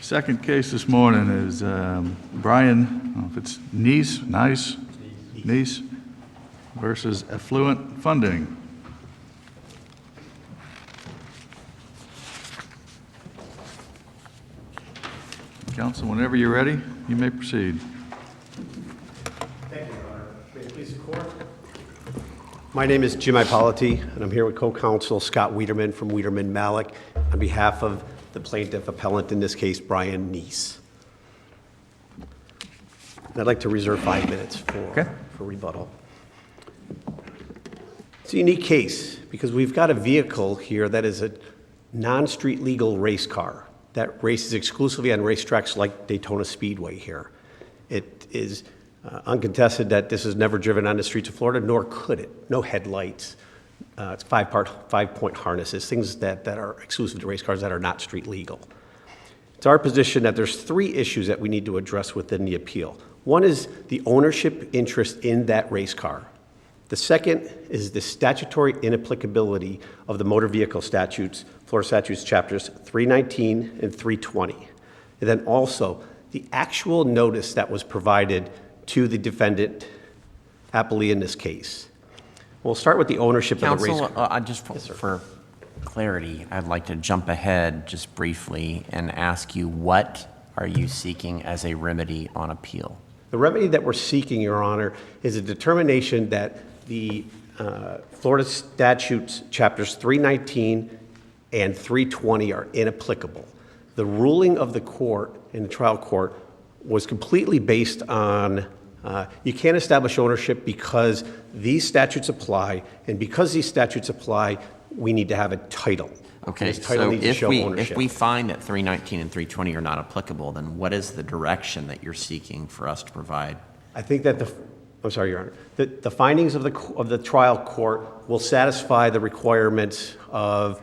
Second case this morning is Brian, I don't know if it's NIES versus Affluent Funding. Counsel, whenever you're ready, you may proceed. Thank you, Your Honor. May it please the court? My name is Jim Ippoliti, and I'm here with co-counsel Scott Wiederman from Wiederman Malik on behalf of the plaintiff appellant, in this case, Brian NIES. And I'd like to reserve 5 minutes for rebuttal. It's a unique case because we've got a vehicle here that is a non-street legal race car that races exclusively on racetracks like Daytona Speedway here. It is uncontested that this is never driven on the streets of Florida, nor could it. No headlights. It's five-point harnesses, things that are exclusive to race cars that are not street legal. It's our position that there's 3 issues that we need to address within the appeal. One is the ownership interest in that race car. The second is the statutory inapplicability of the motor vehicle statutes, Florida statutes chapters 319 and 320. And then also the actual notice that was provided to the defendant appellee in this case. We'll start with the ownership of the race car. For clarity, I'd like to jump ahead just briefly and ask you, what are you seeking as a remedy on appeal? The remedy that we're seeking, Your Honor, is a determination that the Florida statutes chapters 319 and 320 are inapplicable. The ruling of the court in the trial court was completely based on you can't establish ownership because these statutes apply, and because these statutes apply, we need to have a title. Okay, so if we find that 319 and 320 are not applicable, then what is the direction that you're seeking for us to provide? I think that I'm sorry, Your Honor. The findings of the trial court will satisfy the requirements of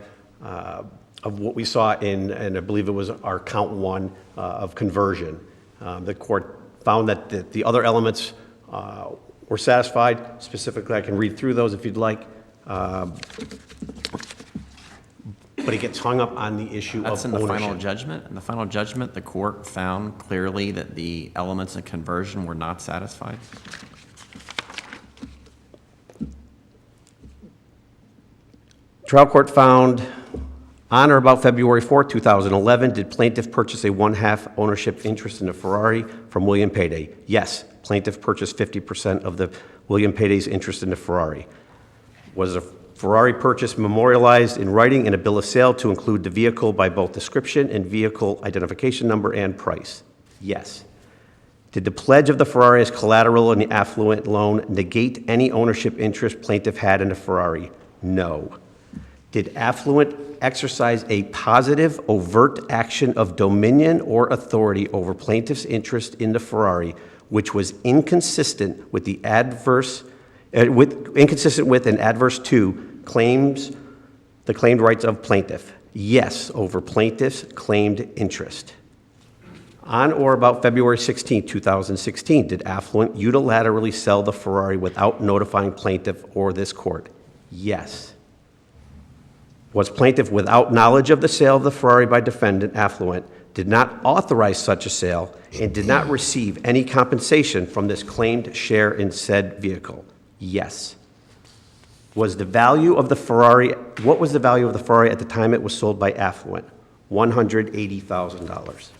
what we saw and I believe it was our count 1 of conversion. The court found that the other elements were satisfied. Specifically, I can read through those if you'd like. But it gets hung up on the issue of ownership. That's in the final judgment? In the final judgment, the court found clearly that the elements of conversion were not satisfied? Trial court found on or about February 4, 2011, did plaintiff purchase a 1/2 ownership interest in a Ferrari from William Payday? Yes, plaintiff purchased 50% of the William Payday's interest in the Ferrari. Was a Ferrari purchase memorialized in writing in a bill of sale to include the vehicle by both description and vehicle identification number and price? Yes. Did the pledge of the Ferrari as collateral in the affluent loan negate any ownership interest plaintiff had in the Ferrari? No. Did affluent exercise a positive, overt action of dominion or authority over plaintiff's interest in the Ferrari, which was inconsistent with and adverse to the claimed rights of plaintiff? Yes, over plaintiff's claimed interest. On or about February 16, 2016, did affluent unilaterally sell the Ferrari without notifying plaintiff or this court? Yes. Was plaintiff without knowledge of the sale of the Ferrari by defendant affluent, did not authorize such a sale, and did not receive any compensation from this claimed share in said vehicle? Yes. What was the value of the Ferrari at the time it was sold by affluent? $180,000.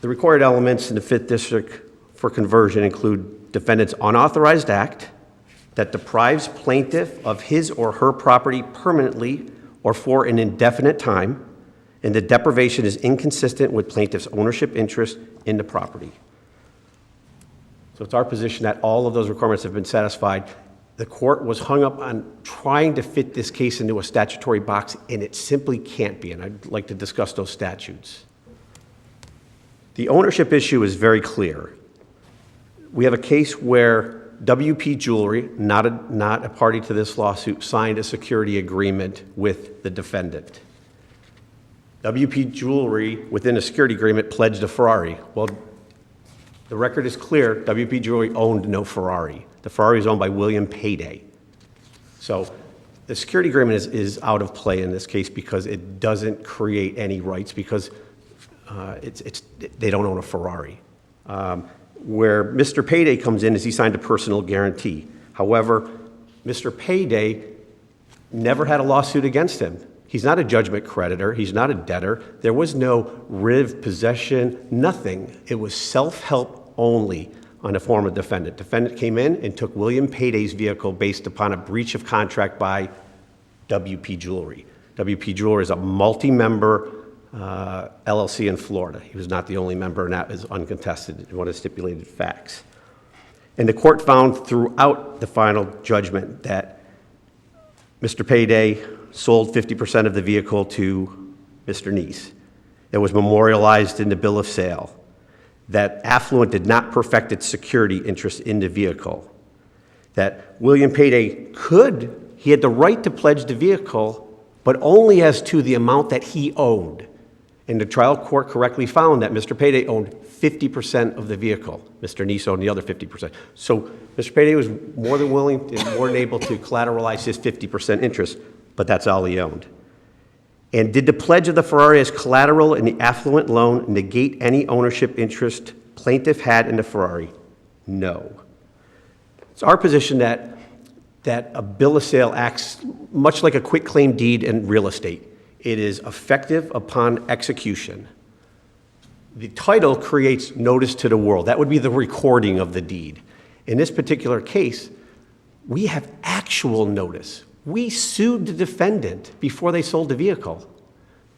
The required elements in the 5th District for conversion include defendant's unauthorized act that deprives plaintiff of his or her property permanently or for an indefinite time, and the deprivation is inconsistent with plaintiff's ownership interest in the property. So it's our position that all of those requirements have been satisfied. The court was hung up on trying to fit this case into a statutory box, and it simply can't be, and I'd like to discuss those statutes. The ownership issue is very clear. We have a case where WP Jewelry, not a party to this lawsuit, signed a security agreement with the defendant. WP Jewelry, within a security agreement, pledged a Ferrari. Well, the record is clear, WP Jewelry owned no Ferrari. The Ferrari is owned by William Payday. So the security agreement is out of play in this case because it doesn't create any rights, because they don't own a Ferrari. Where Mr. Payday comes in is he signed a personal guarantee. However, Mr. Payday never had a lawsuit against him. He's not a judgment creditor. He's not a debtor. There was no writ of possession, nothing. It was self-help only on a form of defendant. Defendant came in and took William Payday's vehicle based upon a breach of contract by WP Jewelry. WP Jewelry is a multi-member LLC in Florida. He was not the only member, and that is uncontested in what is stipulated facts. And the court found throughout the final judgment that Mr. Payday sold 50% of the vehicle to Mr. NIES. It was memorialized in the bill of sale. That Affluent did not perfect its security interest in the vehicle. That William Payday he had the right to pledge the vehicle, but only as to the amount that he owned. And the trial court correctly found that Mr. Payday owned 50% of the vehicle. Mr. NIES owned the other 50%. So Mr. Payday was more than willing and more than able to collateralize his 50% interest, but that's all he owned. And did the pledge of the Ferrari as collateral in the Affluent loan negate any ownership interest plaintiff had in the Ferrari? No. It's our position that a bill of sale acts much like a quitclaim deed in real estate. It is effective upon execution. The title creates notice to the world. That would be the recording of the deed. In this particular case, we have actual notice. We sued the defendant before they sold the vehicle.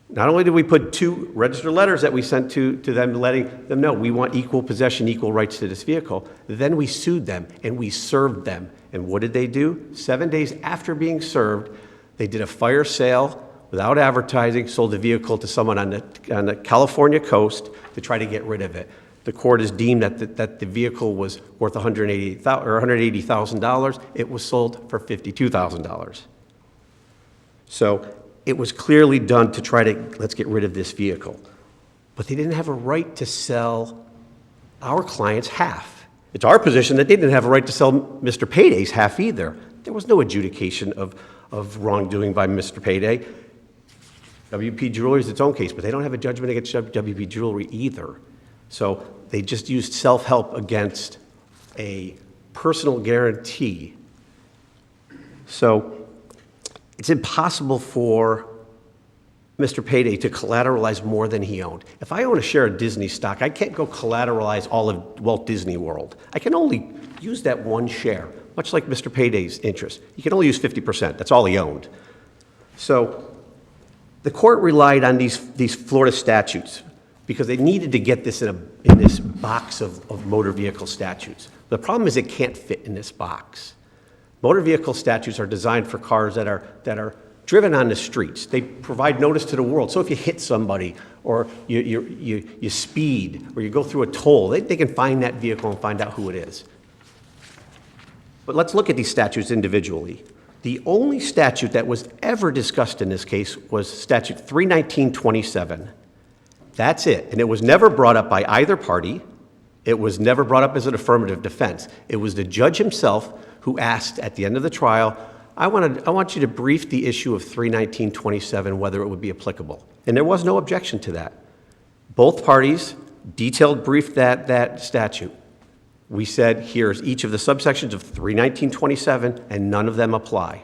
Not only did we put 2 registered letters that we sent to them letting them know we want equal possession, equal rights to this vehicle, then we sued them and we served them. And what did they do? 7 days after being served, they did a fire sale without advertising, sold the vehicle to someone on the California coast to try to get rid of it. The court has deemed that the vehicle was worth $180,000. It was sold for $52,000. So it was clearly done to try to, let's get rid of this vehicle. But they didn't have a right to sell our client's half. It's our position that they didn't have a right to sell Mr. Payday's half either. There was no adjudication of wrongdoing by Mr. Payday. WP Jewelry is its own case, but they don't have a judgment against WP Jewelry either. So they just used self-help against a personal guarantee. So it's impossible for Mr. Payday to collateralize more than he owned. If I own a share of Disney stock, I can't go collateralize all of Walt Disney World. I can only use that one share, much like Mr. Payday's interest. He can only use 50%. That's all he owned. So the court relied on these Florida statutes because they needed to get this in this box of motor vehicle statutes. The problem is it can't fit in this box. Motor vehicle statutes are designed for cars that are driven on the streets. They provide notice to the world. So if you hit somebody or you speed or you go through a toll, they can find that vehicle and find out who it is. But let's look at these statutes individually. The only statute that was ever discussed in this case was statute 319.27. That's it. And it was never brought up by either party. It was never brought up as an affirmative defense. It was the judge himself who asked at the end of the trial, I want you to brief the issue of 319.27, whether it would be applicable. And there was no objection to that. Both parties detailed briefed that statute. We said, here's each of the subsections of 319.27, and none of them apply.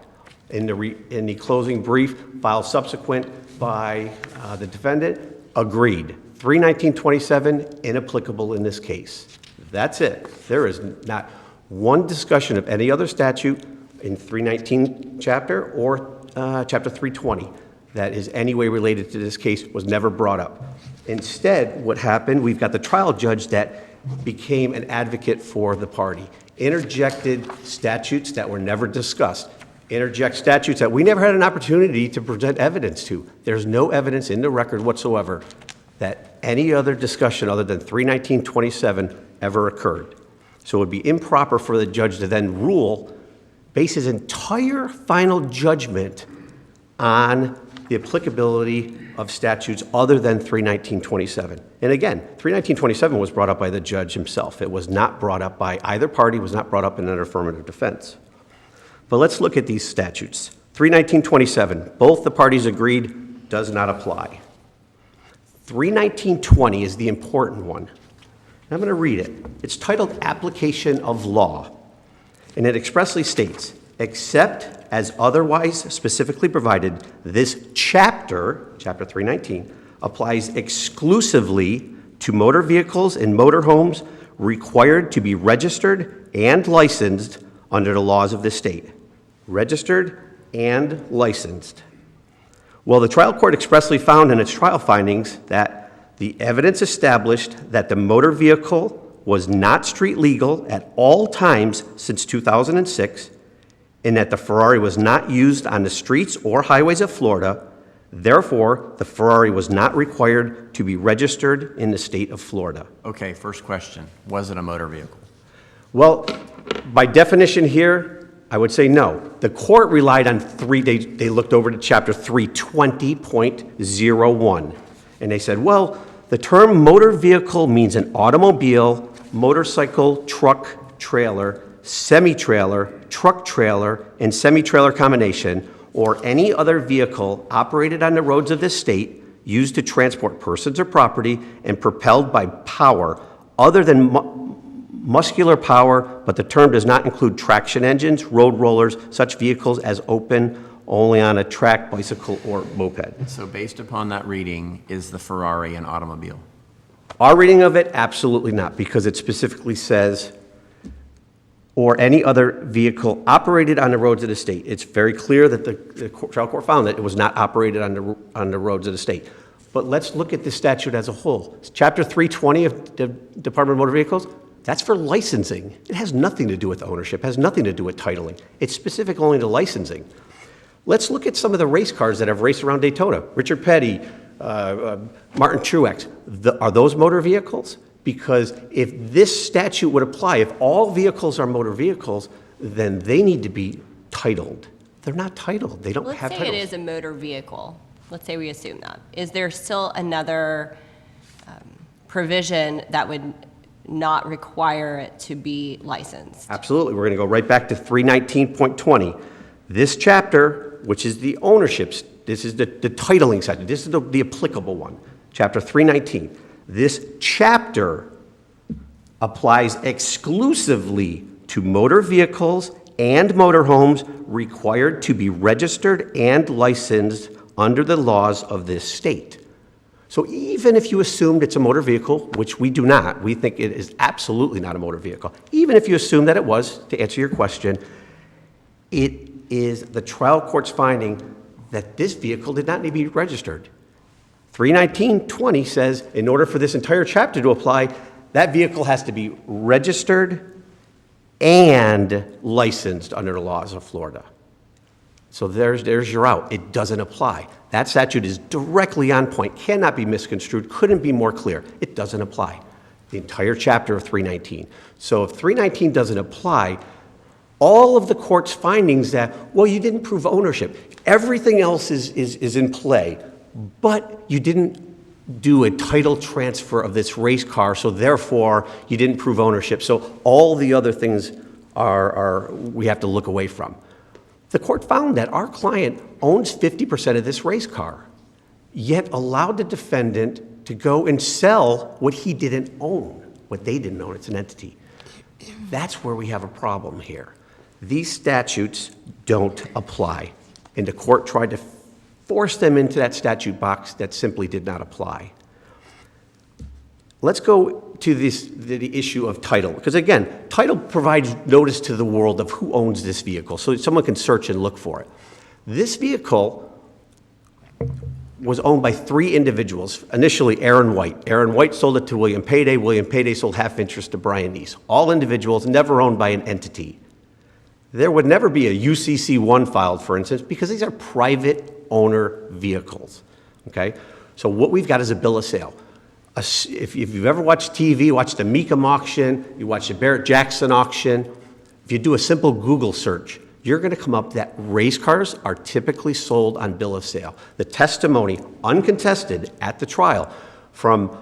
In the closing brief, filed subsequent by the defendant, agreed. 319.27, inapplicable in this case. That's it. There is not one discussion of any other statute in 319 chapter or chapter 320 that is any way related to this case was never brought up. Instead, what happened, we've got the trial judge that became an advocate for the party, interjected statutes that were never discussed, interject statutes that we never had an opportunity to present evidence to. There's no evidence in the record whatsoever that any other discussion other than 319.27 ever occurred. So it would be improper for the judge to then base his entire final judgment on the applicability of statutes other than 319.27. And again, 319.27 was brought up by the judge himself. It was not brought up by either party, was not brought up in an affirmative defense. But let's look at these statutes. 319.27, both the parties agreed, does not apply. 31920 is the important one. And I'm going to read it. It's titled Application of Law, and it expressly states, except as otherwise specifically provided, this chapter, chapter 319, applies exclusively to motor vehicles and motorhomes required to be registered and licensed under the laws of the state. Registered and licensed. Well, the trial court expressly found in its trial findings that the evidence established that the motor vehicle was not street legal at all times since 2006, and that the Ferrari was not used on the streets or highways of Florida. Therefore, the Ferrari was not required to be registered in the state of Florida. Okay, first question. Was it a motor vehicle? Well, by definition here, I would say no. The court relied on they looked over to chapter 320.01, and they said, well, the term motor vehicle means an automobile, motorcycle, truck, trailer, semi-trailer, truck trailer, and semi-trailer combination, or any other vehicle operated on the roads of this state used to transport persons or property and propelled by power other than muscular power, but the term does not include traction engines, road rollers, such vehicles as open only on a track, bicycle, or moped. So based upon that reading, is the Ferrari an automobile? Our reading of it, absolutely not, because it specifically says, or any other vehicle operated on the roads of the state. It's very clear that the trial court found that it was not operated on the roads of the state. But let's look at the statute as a whole. Chapter 320 of the Department of Motor Vehicles, that's for licensing. It has nothing to do with ownership, has nothing to do with titling. It's specific only to licensing. Let's look at some of the race cars that have raced around Daytona. Richard Petty, Martin Truex. Are those motor vehicles? Because if this statute would apply, if all vehicles are motor vehicles, then they need to be titled. They're not titled. They don't have Let's say titles. it is a motor vehicle. Let's say we assume that. Is there still another provision that would not require it to be licensed? Absolutely. We're going to go right back to 319.20. This chapter, which is the ownerships, this is the titling section. This is the applicable one, chapter 319. This chapter applies exclusively to motor vehicles and motorhomes required to be registered and licensed under the laws of this state. So even if you assumed it's a motor vehicle, which we do not, we think it is absolutely not a motor vehicle, even if you assume that it was, to answer your question, it is the trial court's finding that this vehicle did not need to be registered. 319.20 says in order for this entire chapter to apply, that vehicle has to be registered and licensed under the laws of Florida. So there's your out. It doesn't apply. That statute is directly on point, cannot be misconstrued, couldn't be more clear. It doesn't apply. The entire chapter of 319. So if 319 doesn't apply, all of the court's findings that, well, you didn't prove ownership, everything else is in play, but you didn't do a title transfer of this race car, so therefore you didn't prove ownership. So all the other things are we have to look away from. The court found that our client owns 50% of this race car, yet allowed the defendant to go and sell what he didn't own, what they didn't own. It's an entity. That's where we have a problem here. These statutes don't apply, and the court tried to force them into that statute box that simply did not apply. Let's go to the issue of title, because again, title provides notice to the world of who owns this vehicle, so someone can search and look for it. This vehicle was owned by three individuals. Initially, Aaron White. Aaron White sold it to William Payday. William Payday sold half interest to Brian NIES. All individuals, never owned by an entity. There would never be a UCC1 filed, for instance, because these are private owner vehicles, okay? So what we've got is a bill of sale. If you've ever watched TV, watched the Mecum auction, you watch the Barrett Jackson auction, if you do a simple Google search, you're going to come up that race cars are typically sold on bill of sale. The testimony, uncontested at the trial, from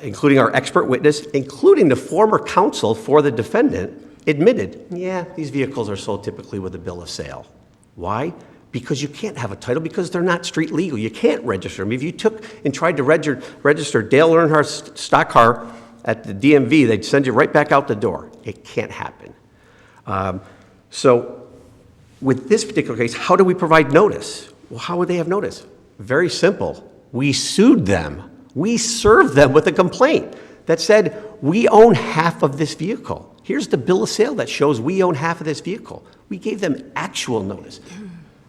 including our expert witness, including the former counsel for the defendant, admitted, yeah, these vehicles are sold typically with a bill of sale. Why? because you can't have a title because they're not street legal. You can't register them. If you took and tried to register Dale Earnhardt's stock car at the DMV, they'd send you right back out the door. It can't happen. So with this particular case, how do we provide notice? Well, how would they have notice? Very simple. We sued them. We served them with a complaint that said, we own half of this vehicle. Here's the bill of sale that shows we own half of this vehicle. We gave them actual notice.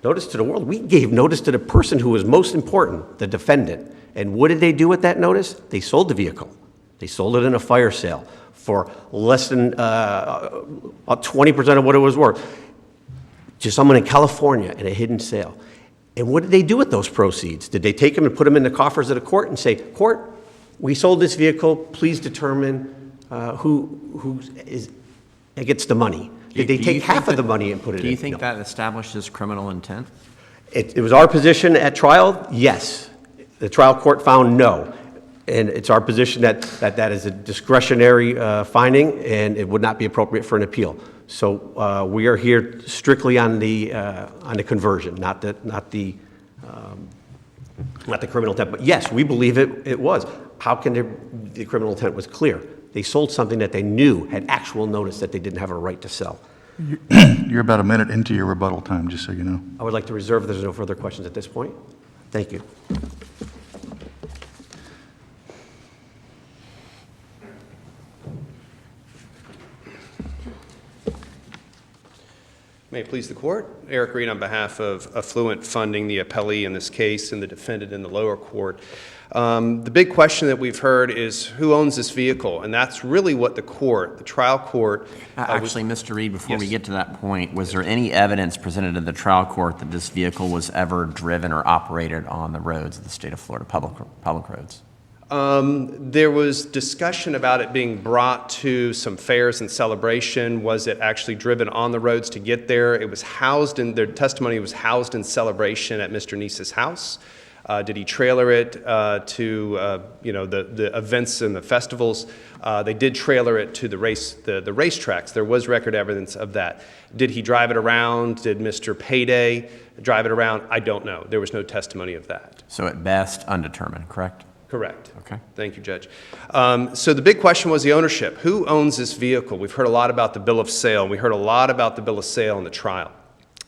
Notice to the world. We gave notice to the person who was most important, the defendant. And what did they do with that notice? They sold the vehicle. They sold it in a fire sale for less than 20% of what it was worth to someone in California in a hidden sale. And what did they do with those proceeds? Did they take them and put them in the coffers of the court and say, court, we sold this vehicle, please determine who gets the money? Did they take half of the money and put it in? Do you think that establishes criminal intent? It was our position at trial, yes. The trial court found no. And it's our position that is a discretionary finding, and it would not be appropriate for an appeal. So we are here strictly on the conversion, not the criminal intent. But yes, we believe it was. How can the criminal intent was clear? They sold something that they knew had actual notice that they didn't have a right to sell. You're about a minute into your rebuttal time, just so you know. I would like to reserve if there's no further questions at this point. Thank you. May it please the court. Eric Reed on behalf of Affluent Funding, the appellee in this case, and the defendant in the lower court. The big question that we've heard is who owns this vehicle? And that's really what the trial court... Actually, Mr. Reed, before we Yes. get to that point, was there any evidence presented to the trial court that this vehicle was ever driven or operated on the roads of the state of Florida, public roads? There was discussion about it being brought to some fairs and celebration. Was it actually driven on the roads to get there? It was housed in, their testimony was housed in celebration at Mr. NIES's house. Did he trailer it to the events and the festivals? They did trailer it to the racetracks. There was record evidence of that. Did he drive it around? Did Mr. Payday drive it around? I don't know. There was no testimony of that. So at best, undetermined, correct? Correct. Okay. Thank you, Judge. So the big question was the ownership. Who owns this vehicle? We've heard a lot about the bill of sale. We heard a lot about the bill of sale in the trial.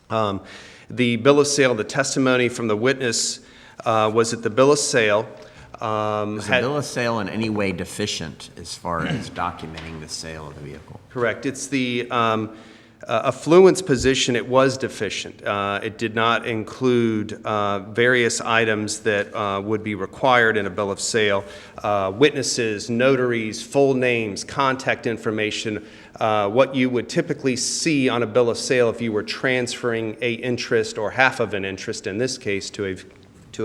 The bill of sale, the testimony from the witness was that the bill of sale Is the bill of sale in any way deficient as far as documenting the sale of the vehicle? Correct. It's the Affluent's position. It was deficient. It did not include various items that would be required in a bill of sale: witnesses, notaries, full names, contact information, what you would typically see on a bill of sale if you were transferring an interest or half of an interest, in this case, to a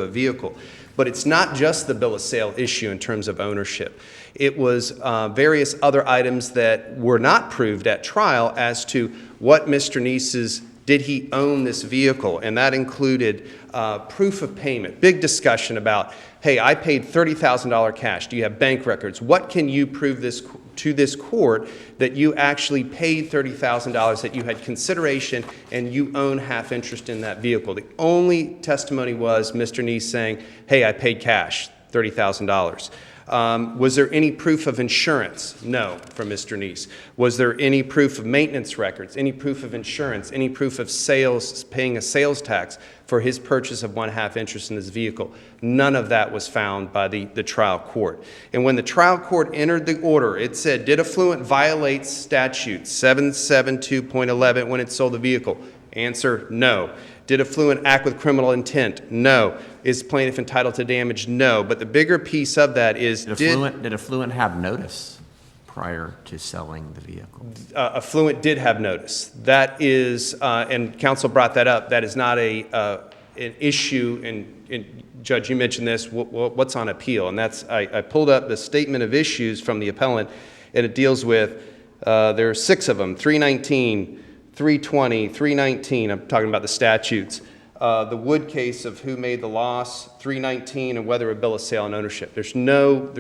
vehicle. But it's not just the bill of sale issue in terms of ownership. It was various other items that were not proved at trial as to what Mr. NIES's, did he own this vehicle? And that included proof of payment. Big discussion about, hey, I paid $30,000 cash. Do you have bank records? What can you prove to this court that you actually paid $30,000, that you had consideration and you own half interest in that vehicle? The only testimony was Mr. NIES saying, hey, I paid cash, $30,000. Was there any proof of insurance? No, from Mr. NIES. Was there any proof of maintenance records, any proof of insurance, any proof of sales, paying a sales tax for his purchase of 1/2 interest in his vehicle? None of that was found by the trial court. And when the trial court entered the order, it said, did Affluent violate statute 772.11 when it sold the vehicle? Answer, no. Did Affluent act with criminal intent? No. Is plaintiff entitled to damage? No. But the bigger piece of that is, Did Affluent have notice prior to selling the vehicle? Affluent did have notice. That is, and counsel brought that up, that is not an issue, and Judge, you mentioned this, what's on appeal? And that's, I pulled up the statement of issues from the appellant, and it deals with, there are 6 of them, 319, 320, 319, I'm talking about the statutes. The Wood case of who made the loss, 319, and whether a bill of sale and ownership. There's no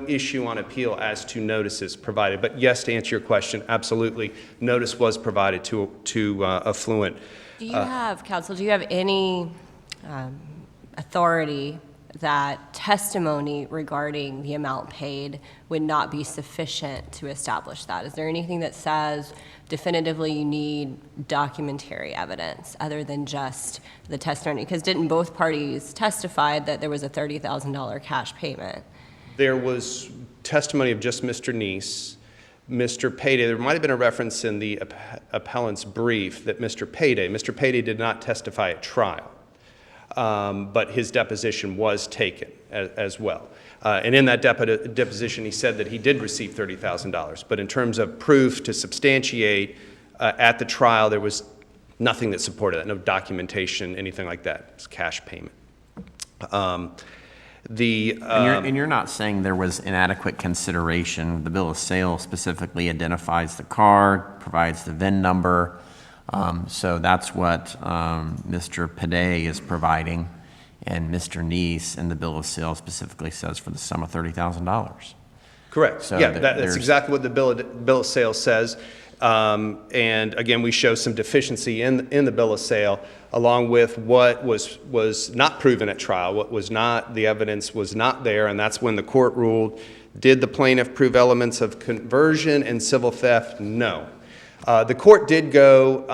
issue on appeal as to notices provided. But yes, to answer your question, absolutely, notice was provided to Affluent. Do you have, counsel, do you have any authority that testimony regarding the amount paid would not be sufficient to establish that? Is there anything that says definitively you need documentary evidence other than just the testimony? Because didn't both parties testify that there was a $30,000 cash payment? There was testimony of just Mr. NIES. Mr. Payday, there might have been a reference in the appellant's brief that Mr. Payday did not testify at trial, but his deposition was taken as well. And in that deposition, he said that he did receive $30,000. But in terms of proof to substantiate at the trial, there was nothing that supported that, no documentation, anything like that. It was cash payment. And you're not saying there was inadequate consideration. The bill of sale specifically identifies the car, provides the VIN number. So that's what Mr. Payday is providing, and Mr. NIES in the bill of sale specifically says for the sum of $30,000. Correct. So Yeah, that's exactly what the bill of sale says. And again, we show some deficiency in the bill of sale, along with what was not proven at trial, what was not, the evidence was not there, and that's when the court ruled, did the plaintiff prove elements of conversion and civil theft? No. The court did go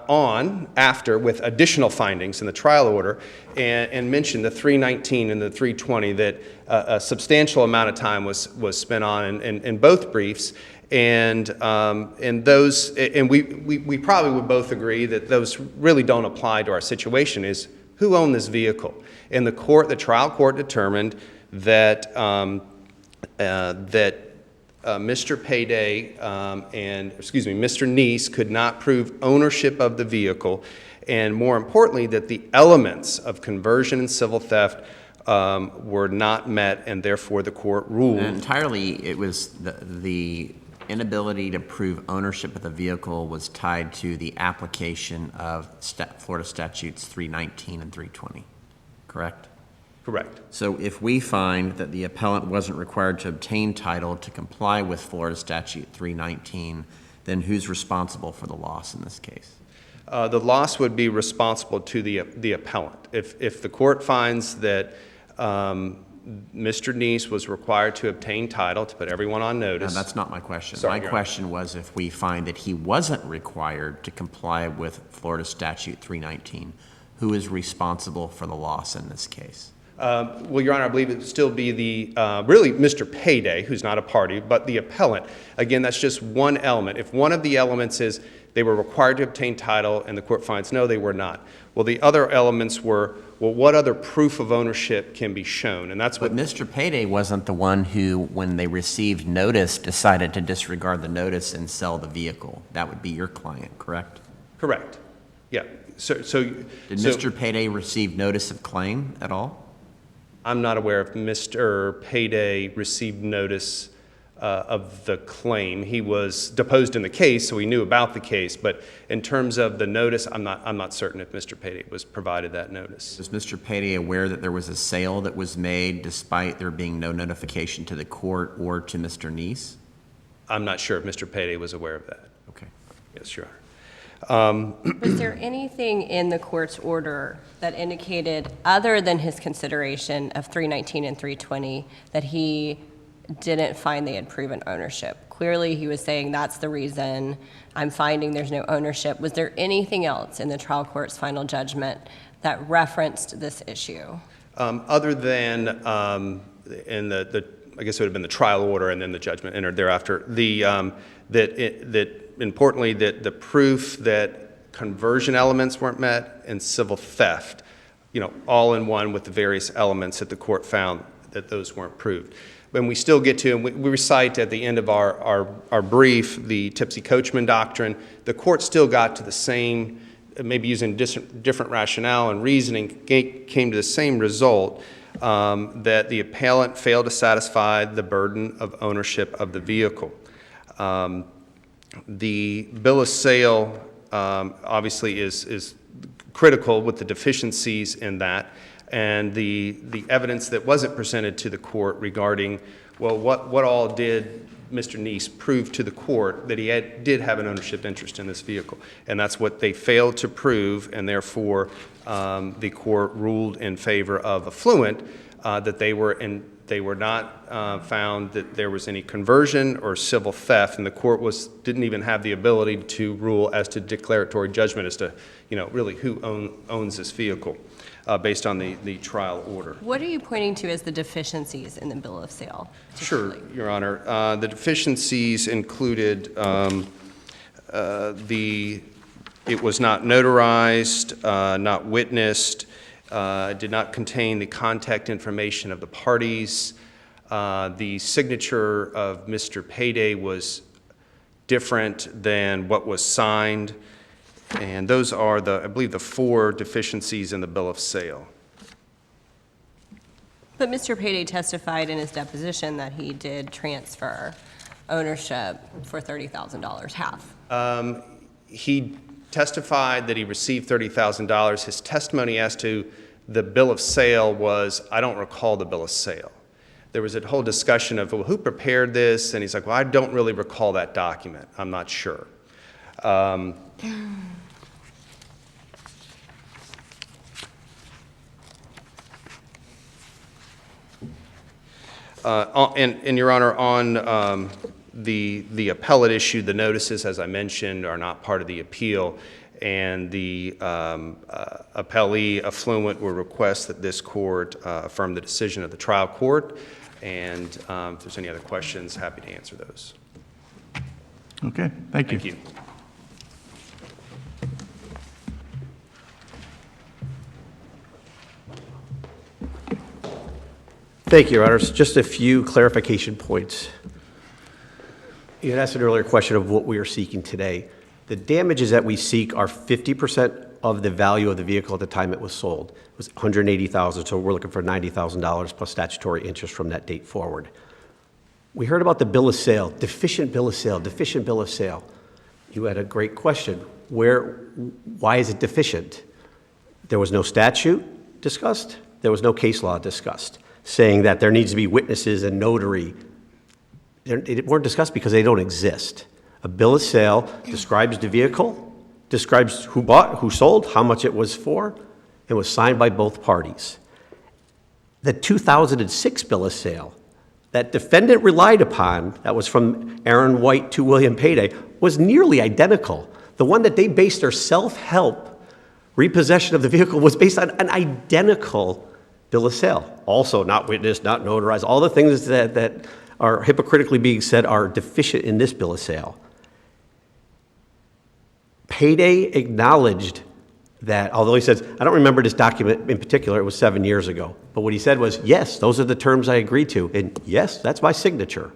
on after with additional findings in the trial order and mentioned the 319 and the 320 that a substantial amount of time was spent on in both briefs. And those, and we probably would both agree that those really don't apply to our situation. Is who owned this vehicle? And the trial court determined that Mr. Payday Mr. NIES could not prove ownership of the vehicle, and more importantly, that the elements of conversion and civil theft were not met, and therefore the court ruled. And entirely, it was the inability to prove ownership of the vehicle was tied to the application of Florida statutes 319 and 320, correct? Correct. So if we find that the appellant wasn't required to obtain title to comply with Florida statute 319, then who's responsible for the loss in this case? The loss would be responsible to the appellant. If the court finds that Mr. NIES was required to obtain title to put everyone on notice. No, that's not my question. Sorry, my question was if we find that he wasn't required to comply with Florida statute 319, who is responsible for the loss in this case? Well, Your Honor, I believe it would still be really Mr. Payday, who's not a party, but the appellant. Again, that's just one element. If one of the elements is they were required to obtain title and the court finds no, they were not. Well, the other elements were, well, what other proof of ownership can be shown? And that's what. But Mr. Payday wasn't the one who, when they received notice, decided to disregard the notice and sell the vehicle. That would be your client, correct? Correct. Yeah. Did Mr. Payday receive notice of claim at all? I'm not aware if Mr. Payday received notice of the claim. He was deposed in the case, so he knew about the case. But in terms of the notice, I'm not certain if Mr. Payday was provided that notice. Was Mr. Payday aware that there was a sale that was made despite there being no notification to the court or to Mr. NIES? I'm not sure if Mr. Payday was aware of that. Okay. Yes, Your Honor. Was there anything in the court's order that indicated, other than his consideration of 319 and 320, that he didn't find they had proven ownership? Clearly, he was saying that's the reason I'm finding there's no ownership. Was there anything else in the trial court's final judgment that referenced this issue? Other than in the I guess it would have been the trial order and then the judgment entered thereafter, importantly, that the proof that conversion elements weren't met and civil theft, all in one with the various elements that the court found that those weren't proved. When we still get to, and we recite at the end of our brief, the tipsy coachman doctrine, the court still got to the same, maybe using different rationale and reasoning, came to the same result, that the appellant failed to satisfy the burden of ownership of the vehicle. The bill of sale obviously is critical with the deficiencies in that, and the evidence that wasn't presented to the court regarding, well, what all did Mr. NIES prove to the court that he did have an ownership interest in this vehicle. And that's what they failed to prove, and therefore the court ruled in favor of Affluent that they were not found that there was any conversion or civil theft, and the court didn't even have the ability to rule as to declaratory judgment as to, really who owns this vehicle based on the trial order. What are you pointing to as the deficiencies in the bill of sale? Sure, Your Honor. The deficiencies included it was not notarized, not witnessed, did not contain the contact information of the parties. The signature of Mr. Payday was different than what was signed. And those are I believe, the 4 deficiencies in the bill of sale. But Mr. Payday testified in his deposition that he did transfer ownership for $30,000, half. He testified that he received $30,000. His testimony as to the bill of sale was, I don't recall the bill of sale. There was a whole discussion of, well, who prepared this? And he's like, well, I don't really recall that document. I'm not sure. And Your Honor, on the appellate issue, the notices, as I mentioned, are not part of the appeal, and the appellee Affluent will request that this court affirm the decision of the trial court, and if there's any other questions, happy to answer those. Okay, thank you. Thank you. Thank you, Your Honors. Just a few clarification points. You had asked an earlier question of what we are seeking today. The damages that we seek are 50% of the value of the vehicle at the time it was sold. It was $180,000, so we're looking for $90,000 plus statutory interest from that date forward. We heard about the bill of sale, deficient bill of sale, deficient bill of sale. You had a great question. Why is it deficient? There was no statute discussed. There was no case law discussed saying that there needs to be witnesses and notary. They weren't discussed because they don't exist. A bill of sale describes the vehicle, describes who bought, who sold, how much it was for, and was signed by both parties. The 2006 bill of sale that defendant relied upon, that was from Aaron White to William Payday, was nearly identical. The one that they based their self-help repossession of the vehicle was based on an identical bill of sale. Also not witnessed, not notarized, all the things that are hypocritically being said are deficient in this bill of sale. Payday acknowledged that, although he says, I don't remember this document in particular, it was 7 years ago, but what he said was, yes, those are the terms I agreed to, and yes, that's my signature.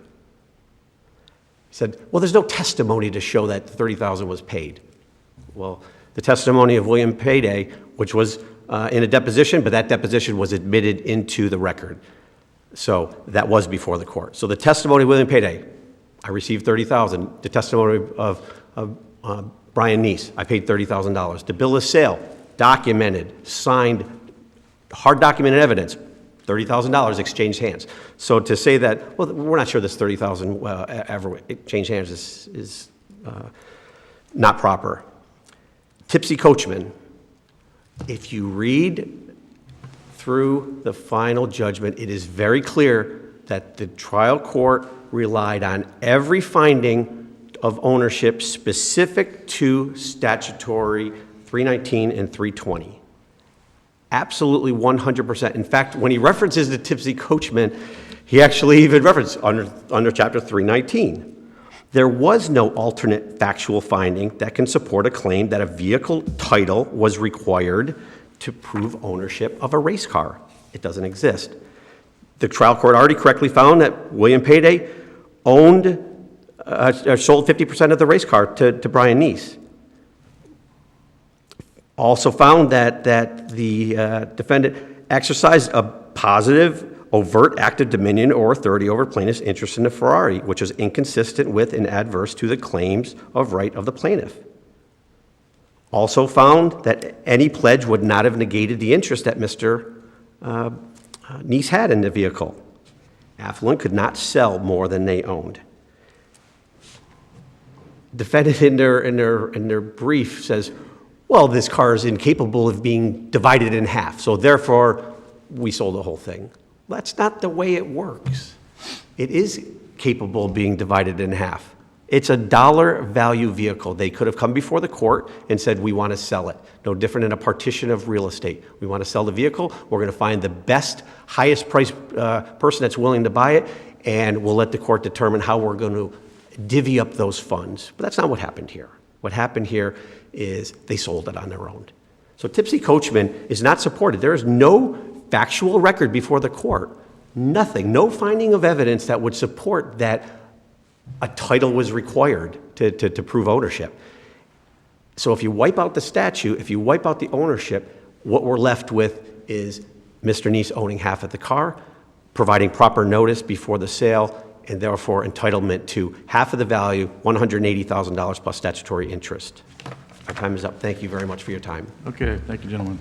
He said, well, there's no testimony to show that $30,000 was paid. Well, the testimony of William Payday, which was in a deposition, but that deposition was admitted into the record. So that was before the court. So the testimony of William Payday, I received $30,000. The testimony of Brian NIES, I paid $30,000. The bill of sale, documented, signed, hard documented evidence, $30,000 exchanged hands. So to say that, well, we're not sure this $30,000 ever exchanged hands is not proper. Tipsy Coachman, if you read through the final judgment, it is very clear that the trial court relied on every finding of ownership specific to statutory 319 and 320. Absolutely 100%. In fact, when he references the Tipsy Coachman, he actually even referenced under Chapter 319. There was no alternate factual finding that can support a claim that a vehicle title was required to prove ownership of a race car. It doesn't exist. The trial court already correctly found that William Payday owned or sold 50% of the race car to Brian NIES. Also found that the defendant exercised a positive, overt act of dominion or authority over plaintiff's interest in the Ferrari, which is inconsistent with and adverse to the claims of right of the plaintiff. Also found that any pledge would not have negated the interest that Mr. NIES had in the vehicle. Affluent could not sell more than they owned. defendant in their brief says, well, this car is incapable of being divided in half, so therefore we sold the whole thing. That's not the way it works. It is capable of being divided in half. It's a dollar value vehicle. They could have come before the court and said, we want to sell it. No different than a partition of real estate. We want to sell the vehicle. We're going to find the best, highest price person that's willing to buy it, and we'll let the court determine how we're going to divvy up those funds. But that's not what happened here. What happened here is they sold it on their own. So Tipsy Coachman is not supported. There is no factual record before the court. Nothing. No finding of evidence that would support that a title was required to prove ownership. So if you wipe out the statute, if you wipe out the ownership, what we're left with is Mr. NIES owning half of the car, providing proper notice before the sale, and therefore entitlement to half of the value, $180,000 plus statutory interest. Our time is up. Thank you very much for your time. Okay, thank you, gentlemen.